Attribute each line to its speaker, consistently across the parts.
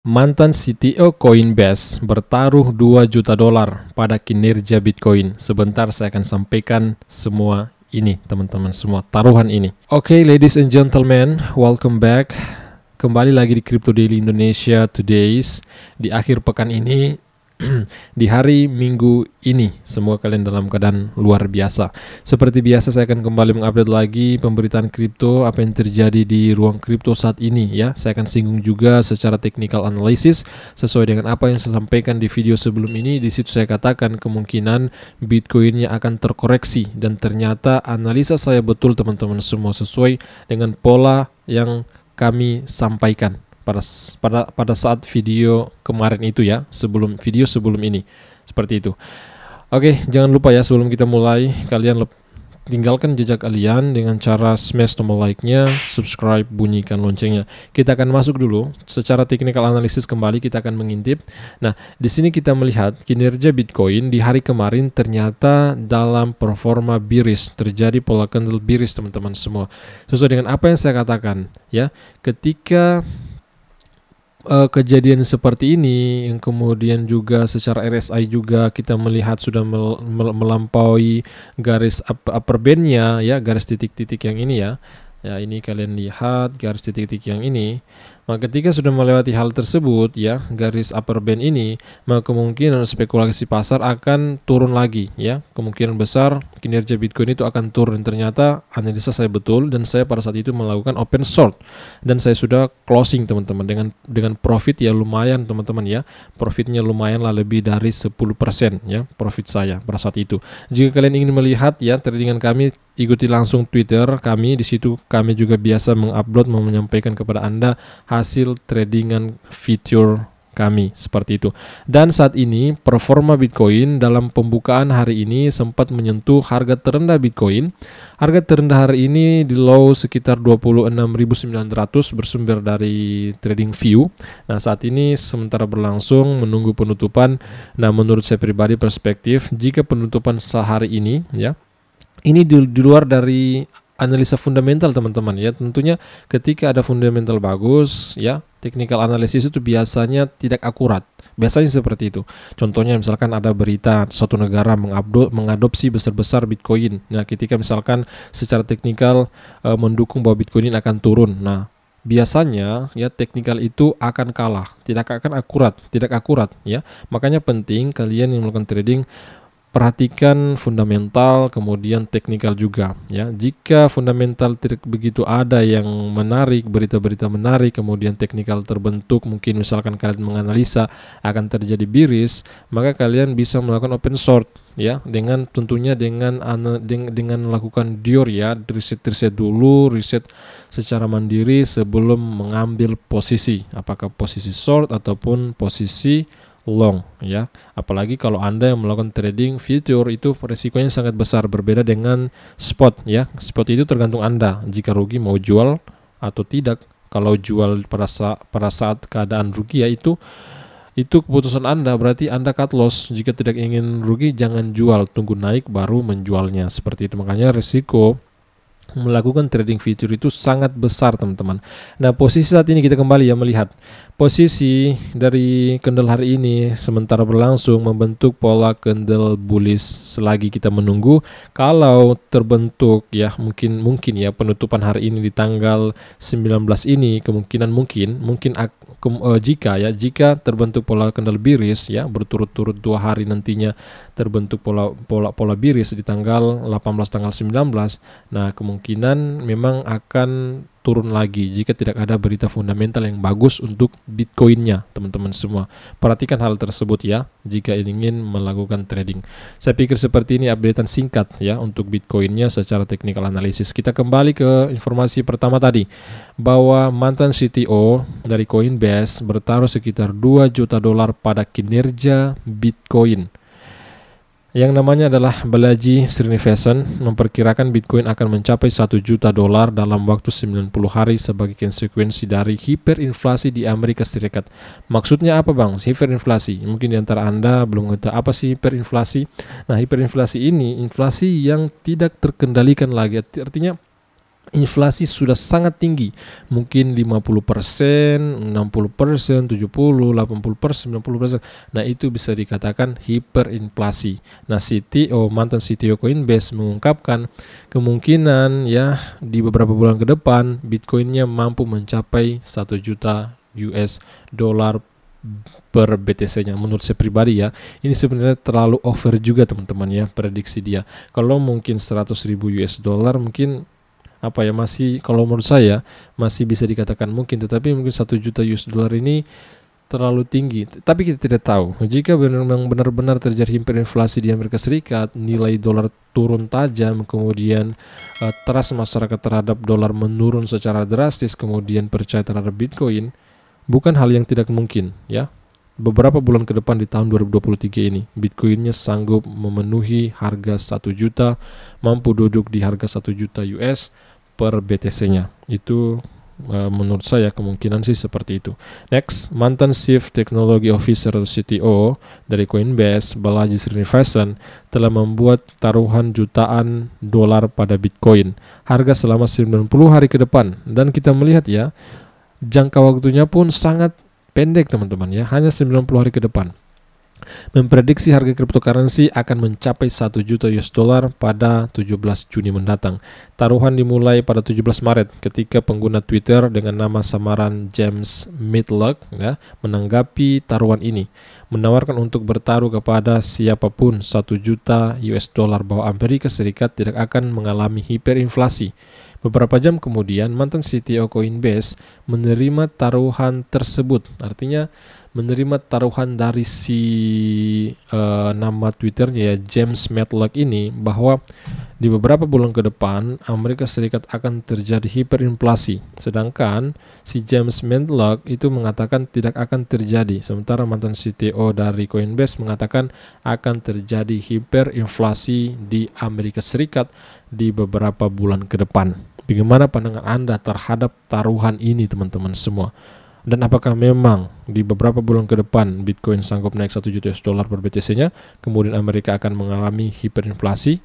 Speaker 1: Mantan CTO Coinbase bertaruh 2 juta dolar pada kinerja Bitcoin. Sebentar saya akan sampaikan semua ini, teman-teman, semua taruhan ini. Oke, ladies and gentlemen, welcome back. Kembali lagi di Crypto Daily Indonesia Today's. Di akhir pekan ini, di hari Minggu ini, semua kalian dalam keadaan luar biasa. Seperti biasa, saya akan kembali mengupdate lagi pemberitaan kripto, apa yang terjadi di ruang kripto saat ini ya. Saya akan singgung juga secara technical analysis sesuai dengan apa yang saya sampaikan di video sebelum ini. Di situ saya katakan kemungkinan Bitcoinnya akan terkoreksi, dan ternyata analisa saya betul, teman-teman semua, sesuai dengan pola yang kami sampaikan pada saat video kemarin itu ya, video sebelum ini, seperti itu. Oke, jangan lupa ya, sebelum kita mulai, kalian tinggalkan jejak kalian dengan cara smash tombol like-nya, subscribe, bunyikan loncengnya. Kita akan masuk dulu secara technical analysis kembali, kita akan mengintip. Nah, di sini kita melihat kinerja Bitcoin di hari kemarin ternyata dalam performa bearish, terjadi pola candle bearish, teman-teman semua. Sesuai dengan apa yang saya katakan ya, ketika kejadian seperti ini, yang kemudian juga secara RSI juga kita melihat sudah melampaui garis upper band-nya ya, garis titik-titik yang ini ya. Ya, ini kalian lihat garis titik-titik yang ini. Maka ketika sudah melewati hal tersebut ya, garis upper band ini, maka kemungkinan spekulasi pasar akan turun lagi ya. Kemungkinan besar kinerja Bitcoin itu akan turun. Ternyata analisa saya betul, dan saya pada saat itu melakukan open short, dan saya sudah closing, teman-teman, dengan profit ya lumayan, teman-teman ya. Profitnya lumayan lah, lebih dari 10% ya profit saya pada saat itu. Jika kalian ingin melihat ya tradingan kami, ikuti langsung Twitter kami. Di situ kami juga biasa mengupload, menyampaikan kepada Anda hasil tradingan future kami, seperti itu. Dan saat ini performa Bitcoin dalam pembukaan hari ini sempat menyentuh harga terendah Bitcoin. Harga terendah hari ini di low sekitar 26.900 bersumber dari TradingView. Nah, saat ini sementara berlangsung menunggu penutupan. Nah, menurut saya pribadi perspektif, jika penutupan sehari ini ya, ini di luar dari analisa fundamental, teman-teman ya. Tentunya ketika ada fundamental bagus ya, technical analysis itu biasanya tidak akurat. Biasanya seperti itu. Contohnya misalkan ada berita suatu negara mengadopsi besar-besar Bitcoin. Nah, ketika misalkan secara teknikal mendukung bahwa Bitcoin ini akan turun. Nah, biasanya ya teknikal itu akan kalah, tidak akan tidak akurat ya. Makanya penting kalian yang melakukan trading, perhatikan fundamental, kemudian teknikal juga ya. Jika fundamental tidak begitu ada yang menarik, berita-berita menarik, kemudian teknikal terbentuk, mungkin misalkan kalian menganalisa akan terjadi bearish, maka kalian bisa melakukan open short ya, dengan tentunya dengan melakukan DIOR ya, riset dulu, riset secara mandiri sebelum mengambil posisi, apakah posisi short ataupun posisi long ya. Apalagi kalau Anda yang melakukan trading future, itu resikonya sangat besar, berbeda dengan spot ya. Spot itu tergantung Anda, jika rugi mau jual atau tidak. Kalau jual pada saat keadaan rugi ya, itu keputusan Anda, berarti Anda cut loss. Jika tidak ingin rugi, jangan jual, tunggu naik baru menjualnya, seperti itu. Makanya risiko melakukan trading future itu sangat besar, teman-teman. Nah, posisi saat ini kita kembali ya melihat posisi dari candle hari ini sementara berlangsung membentuk pola candle bullish. Selagi kita menunggu, kalau terbentuk ya, mungkin ya penutupan hari ini di tanggal 19 ini, kemungkinan jika terbentuk pola candle bearish ya, berturut-turut 2 hari nantinya terbentuk pola bearish di tanggal 18, tanggal 19. Nah, kemungkinan memang akan turun lagi jika tidak ada berita fundamental yang bagus untuk Bitcoinnya, teman-teman semua. Perhatikan hal tersebut ya, jika ingin melakukan trading. Saya pikir seperti ini updatean singkat ya untuk Bitcoinnya secara technical analysis. Kita kembali ke informasi pertama tadi, bahwa mantan CTO dari Coinbase bertaruh sekitar 2 juta dolar pada kinerja Bitcoin. Yang namanya adalah Balaji Srinivasan memperkirakan Bitcoin akan mencapai 1 juta dolar dalam waktu 90 hari sebagai konsekuensi dari hiperinflasi di Amerika Serikat. Maksudnya apa, Bang? Hiperinflasi. Mungkin di antara Anda belum tahu apa sih hiperinflasi. Nah, hiperinflasi ini inflasi yang tidak terkendalikan lagi. Artinya inflasi sudah sangat tinggi, mungkin 50%, 60%, 70%, 80%, 90%. Nah, itu bisa dikatakan hiperinflasi. Nah, mantan CTO Coinbase mengungkapkan kemungkinan ya di beberapa bulan ke depan Bitcoinnya mampu mencapai 1 juta US dollar per BTC-nya. Menurut saya pribadi ya, ini sebenarnya terlalu over juga teman-teman ya, prediksi dia. Kalau mungkin 100.000 US dollar mungkin masih, kalau menurut saya masih bisa dikatakan mungkin, tetapi mungkin 1 juta US dollar ini terlalu tinggi. Tapi kita tidak tahu jika benar-benar terjadi hiperinflasi di Amerika Serikat, nilai dolar turun tajam, kemudian trust masyarakat terhadap dolar menurun secara drastis, kemudian percaya terhadap Bitcoin, bukan hal yang tidak mungkin ya. Beberapa bulan ke depan di tahun 2023 ini, Bitcoinnya sanggup memenuhi harga 1 juta, mampu duduk di harga 1 juta US per BTC-nya. Itu menurut saya kemungkinan sih seperti itu. Next, mantan Chief Technology Officer atau CTO dari Coinbase, Balaji Srinivasan, telah membuat taruhan jutaan dolar pada Bitcoin. Harga selama 90 hari ke depan. Dan kita melihat ya, jangka waktunya pun sangat pendek teman-teman ya, hanya 90 hari ke depan. Memprediksi harga cryptocurrency akan mencapai 1 juta US dollar pada 17 Juni mendatang. Taruhan dimulai pada 17 Maret ketika pengguna Twitter dengan nama samaran James Midlock ya, menanggapi taruhan ini, menawarkan untuk bertaruh kepada siapapun 1 juta US dollar bahwa Amerika Serikat tidak akan mengalami hiperinflasi. Beberapa jam kemudian, mantan CTO Coinbase menerima taruhan tersebut. Artinya menerima taruhan dari nama Twitternya ya, James Matlock ini, bahwa di beberapa bulan ke depan Amerika Serikat akan terjadi hiperinflasi. Sedangkan si James Matlock itu mengatakan tidak akan terjadi. Sementara mantan CTO dari Coinbase mengatakan akan terjadi hiperinflasi di Amerika Serikat di beberapa bulan ke depan. Bagaimana pandangan Anda terhadap taruhan ini teman-teman semua? Dan apakah memang di beberapa bulan ke depan Bitcoin sanggup naik 1 juta US dollar per BTC-nya, kemudian Amerika akan mengalami hiperinflasi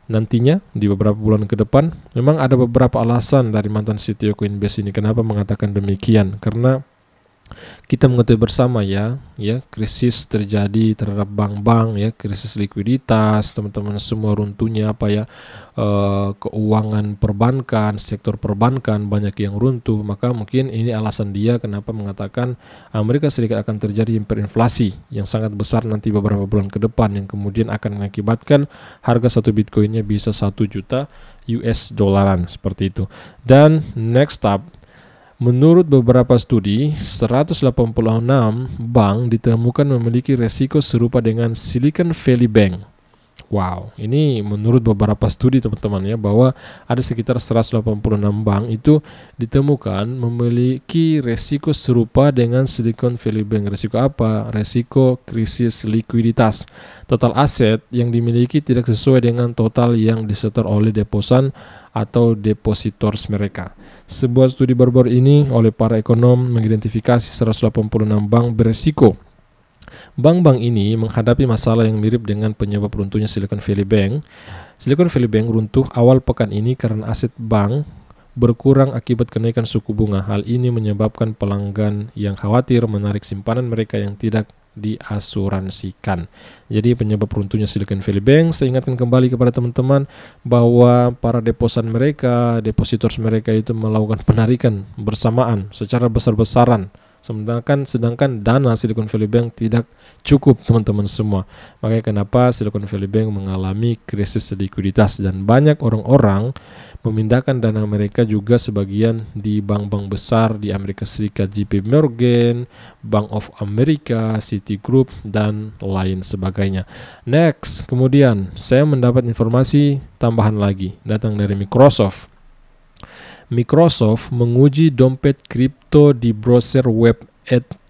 Speaker 1: nantinya di beberapa bulan ke depan? Memang ada beberapa alasan dari mantan CTO Coinbase ini kenapa mengatakan demikian. Karena kita mengetahui bersama ya, krisis terjadi terhadap bank-bank ya, krisis likuiditas, teman-teman semua runtuhnya keuangan perbankan, sektor perbankan banyak yang runtuh. Maka mungkin ini alasan dia kenapa mengatakan Amerika Serikat akan terjadi hiperinflasi yang sangat besar nanti beberapa bulan ke depan, yang kemudian akan mengakibatkan harga satu Bitcoinnya bisa 1 juta US dollaran seperti itu. Dan next up, menurut beberapa studi, 186 bank ditemukan memiliki resiko serupa dengan Silicon Valley Bank. Wow, ini menurut beberapa studi teman-teman ya, bahwa ada sekitar 186 bank itu ditemukan memiliki resiko serupa dengan Silicon Valley Bank. Resiko apa? Resiko krisis likuiditas. Total aset yang dimiliki tidak sesuai dengan total yang disetor oleh deposan atau depositors mereka. Sebuah studi baru-baru ini oleh para ekonom mengidentifikasi 186 bank beresiko. Bank-bank ini menghadapi masalah yang mirip dengan penyebab runtuhnya Silicon Valley Bank. Silicon Valley Bank runtuh awal pekan ini karena aset bank berkurang akibat kenaikan suku bunga. Hal ini menyebabkan pelanggan yang khawatir menarik simpanan mereka yang tidak diasuransikan. Jadi penyebab runtuhnya Silicon Valley Bank, saya ingatkan kembali kepada teman-teman bahwa para deposan mereka, depositors mereka itu melakukan penarikan bersamaan secara besar-besaran. Sedangkan dana Silicon Valley Bank tidak cukup teman-teman semua. Makanya kenapa Silicon Valley Bank mengalami krisis likuiditas dan banyak orang-orang memindahkan dana mereka juga sebagian di bank-bank besar di Amerika Serikat, JP Morgan, Bank of America, Citigroup, dan lain sebagainya. Next, kemudian saya mendapat informasi tambahan lagi datang dari Microsoft. Microsoft menguji dompet kripto di browser web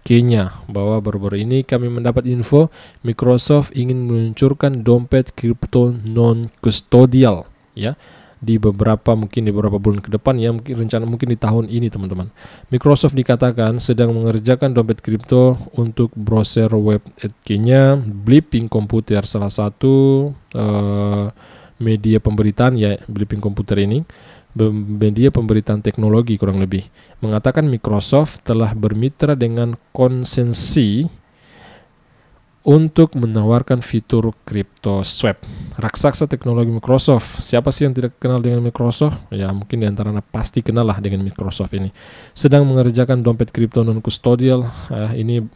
Speaker 1: Kenya. Bahwa baru-baru ini kami mendapat info Microsoft ingin meluncurkan dompet kripto non-custodial ya di beberapa bulan ke depan ya, mungkin di tahun ini teman-teman. Microsoft dikatakan sedang mengerjakan dompet kripto untuk browser web Kenya. Blipping Computer, salah satu media pemberitaan ya, Blipping Computer ini media pemberitaan teknologi kurang lebih, mengatakan Microsoft telah bermitra dengan Consensus untuk menawarkan fitur crypto swap. Raksasa teknologi Microsoft. Siapa sih yang tidak kenal dengan Microsoft? Ya mungkin di antara Anda pasti kenal lah dengan Microsoft ini. Sedang mengerjakan dompet kripto non custodial. Ini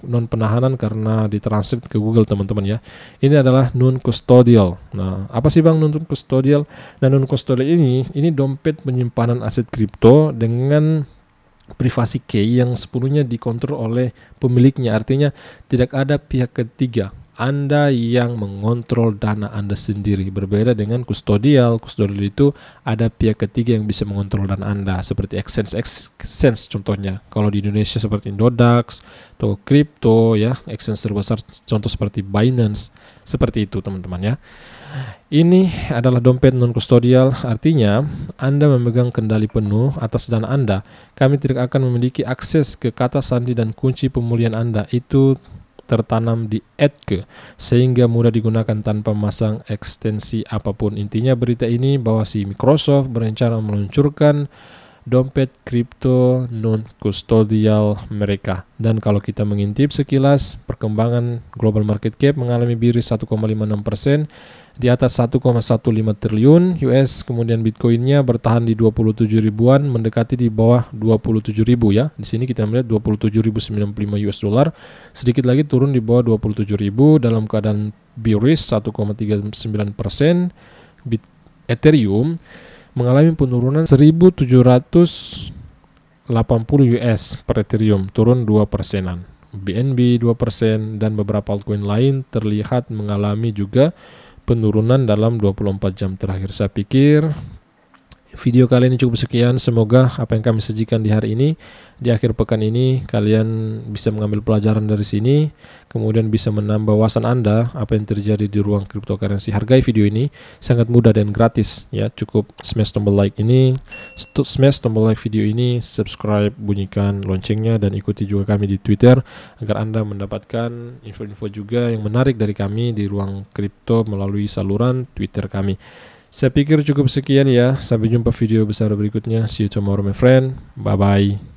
Speaker 1: non penahanan karena ditranslate ke Google teman-teman ya. Ini adalah non custodial. Nah, apa sih Bang non custodial? Nah, non custodial ini dompet penyimpanan aset kripto dengan privasi key yang sepenuhnya dikontrol oleh pemiliknya. Artinya tidak ada pihak ketiga. Anda yang mengontrol dana Anda sendiri. Berbeda dengan custodial. Custodial itu ada pihak ketiga yang bisa mengontrol dana Anda. Seperti exchange contohnya. Kalau di Indonesia seperti Indodax, atau kripto ya, exchange terbesar contoh seperti Binance. Seperti itu teman-teman ya. Ini adalah dompet non-custodial, artinya Anda memegang kendali penuh atas dana Anda. Kami tidak akan memiliki akses ke kata sandi dan kunci pemulihan Anda. Itu tertanam di ETH, sehingga mudah digunakan tanpa memasang ekstensi apapun. Intinya berita ini bahwa si Microsoft berencana meluncurkan dompet kripto non-custodial mereka. Dan kalau kita mengintip sekilas, perkembangan global market cap mengalami biris 1,56%, di atas 1,15 triliun US, kemudian Bitcoinnya bertahan di 27 ribuan, mendekati di bawah 27 ribu ya. Di sini kita melihat 27.095 US dollar, sedikit lagi turun di bawah 27 ribu dalam keadaan bearish 1,39%. Ethereum mengalami penurunan 1.780 US per Ethereum, turun 2%-an. BNB 2% dan beberapa altcoin lain terlihat mengalami juga penurunan dalam 24 jam terakhir. Saya pikir video kali ini cukup sekian. Semoga apa yang kami sajikan di hari ini, di akhir pekan ini, kalian bisa mengambil pelajaran dari sini, kemudian bisa menambah wawasan Anda apa yang terjadi di ruang cryptocurrency. Hargai video ini, sangat mudah dan gratis ya. Cukup smash tombol like ini, smash tombol like video ini, subscribe, bunyikan loncengnya, dan ikuti juga kami di Twitter agar Anda mendapatkan info-info juga yang menarik dari kami di ruang kripto melalui saluran Twitter kami. Saya pikir cukup sekian ya. Sampai jumpa video besar berikutnya. See you tomorrow my friend. Bye bye.